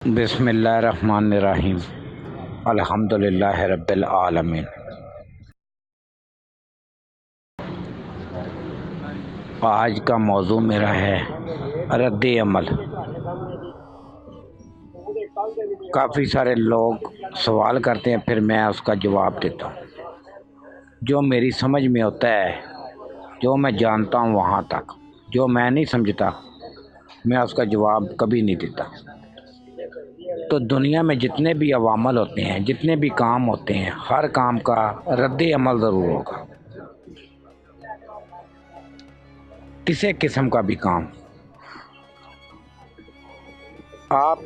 بسم اللہ الرحمن الرحیم۔ الحمد للہ رب العالمین۔ آج کا موضوع میرا ہے رد عمل۔ کافی سارے لوگ سوال کرتے ہیں، پھر میں اس کا جواب دیتا ہوں جو میری سمجھ میں ہوتا ہے، جو میں جانتا ہوں وہاں تک۔ جو میں نہیں سمجھتا میں اس کا جواب کبھی نہیں دیتا۔ تو دنیا میں جتنے بھی عوامل ہوتے ہیں، جتنے بھی کام ہوتے ہیں، ہر کام کا رد عمل ضرور ہوگا۔ کسی قسم کا بھی کام آپ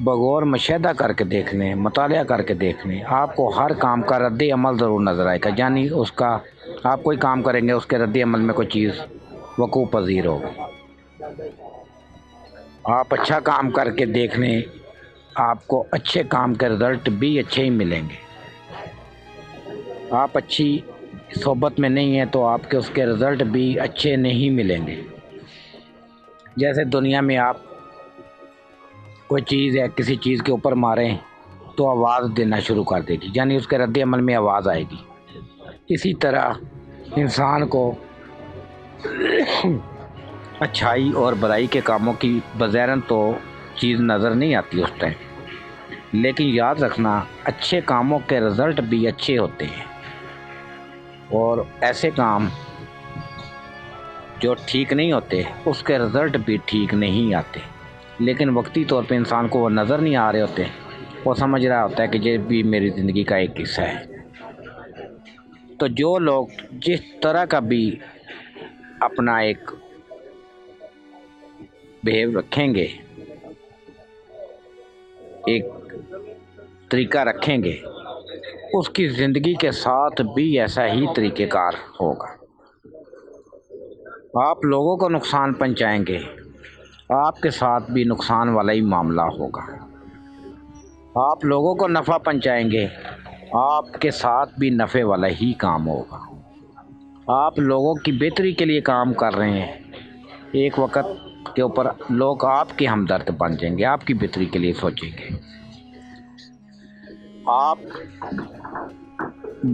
بغور مشاہدہ کر کے دیکھ لیں، مطالعہ کر کے دیکھ لیں، آپ کو ہر کام کا رد عمل ضرور نظر آئے گا۔ یعنی اس کا آپ کوئی کام کریں گے، اس کے رد عمل میں کوئی چیز وقوع پذیر ہوگی۔ آپ اچھا کام کر کے دیکھ لیں، آپ کو اچھے کام کے رزلٹ بھی اچھے ہی ملیں گے۔ آپ اچھی صحبت میں نہیں ہیں تو آپ کے اس کے رزلٹ بھی اچھے نہیں ملیں گے۔ جیسے دنیا میں آپ کوئی چیز ہے، کسی چیز کے اوپر ماریں تو آواز دینا شروع کر دے گی، یعنی اس کے رد عمل میں آواز آئے گی۔ اسی طرح انسان کو اچھائی اور برائی کے کاموں کی بظاہراً تو چیز نظر نہیں آتی اس ٹائم، لیکن یاد رکھنا اچھے کاموں کے رزلٹ بھی اچھے ہوتے ہیں، اور ایسے کام جو ٹھیک نہیں ہوتے اس کے رزلٹ بھی ٹھیک نہیں آتے، لیکن وقتی طور پہ انسان کو وہ نظر نہیں آ رہے ہوتے، وہ سمجھ رہا ہوتا ہے کہ یہ بھی میری زندگی کا ایک حصہ ہے۔ تو جو لوگ جس طرح کا بھی اپنا ایک بہیو رکھیں گے، ایک طریقہ رکھیں گے، اس کی زندگی کے ساتھ بھی ایسا ہی طریقہ کار ہوگا۔ آپ لوگوں کو نقصان پہنچائیں گے، آپ کے ساتھ بھی نقصان والا ہی معاملہ ہوگا۔ آپ لوگوں کو نفع پہنچائیں گے، آپ کے ساتھ بھی نفع والا ہی کام ہوگا۔ آپ لوگوں کی بہتری کے لیے کام کر رہے ہیں، ایک وقت کے اوپر لوگ آپ کے ہمدرد بن جائیں گے، آپ کی بہتری کے لیے سوچیں گے۔ آپ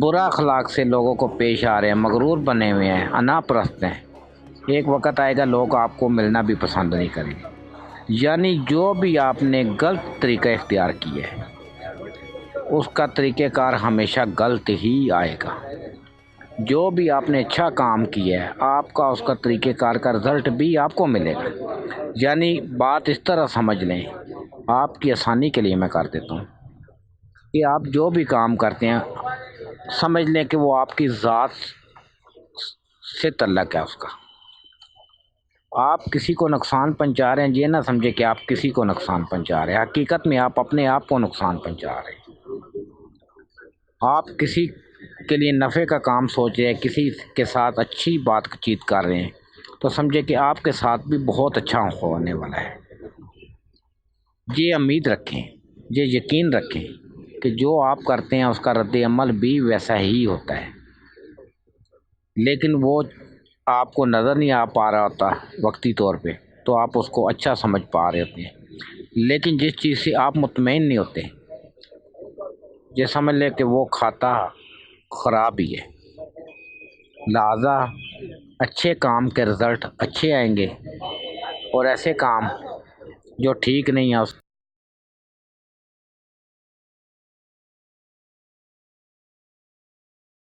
برا اخلاق سے لوگوں کو پیش آ رہے ہیں، مغرور بنے ہوئے ہیں، انا پرست ہیں، ایک وقت آئے گا لوگ آپ کو ملنا بھی پسند نہیں کریں گے۔ یعنی جو بھی آپ نے غلط طریقہ اختیار کیا ہے، اس کا طریقہ کار ہمیشہ غلط ہی آئے گا۔ جو بھی آپ نے اچھا کام کیا ہے، آپ کا اس کا طریقہ کار کا رزلٹ بھی آپ کو ملے گا۔ یعنی بات اس طرح سمجھ لیں، آپ کی آسانی کے لیے میں کر دیتا ہوں کہ آپ جو بھی کام کرتے ہیں سمجھ لیں کہ وہ آپ کی ذات سے تعلق ہے اس کا۔ آپ کسی کو نقصان پہنچا رہے ہیں، یہ نہ سمجھے کہ آپ کسی کو نقصان پہنچا رہے ہیں، حقیقت میں آپ اپنے آپ کو نقصان پہنچا رہے ہیں۔ آپ کسی کے لیے نفع کا کام سوچ رہے ہیں، کسی کے ساتھ اچھی بات چیت کر رہے ہیں، تو سمجھے کہ آپ کے ساتھ بھی بہت اچھا ہونے والا ہے۔ یہ امید رکھیں، یہ یقین رکھیں کہ جو آپ کرتے ہیں اس کا رد عمل بھی ویسا ہی ہوتا ہے، لیکن وہ آپ کو نظر نہیں آ پا رہا ہوتا وقتی طور پہ، تو آپ اس کو اچھا سمجھ پا رہے ہوتے ہیں۔ لیکن جس چیز سے آپ مطمئن نہیں ہوتے، یہ سمجھ لیں کہ وہ کھاتا خراب ہی ہے۔ لہذا اچھے کام کے رزلٹ اچھے آئیں گے، اور ایسے کام جو ٹھیک نہیں ہیں اس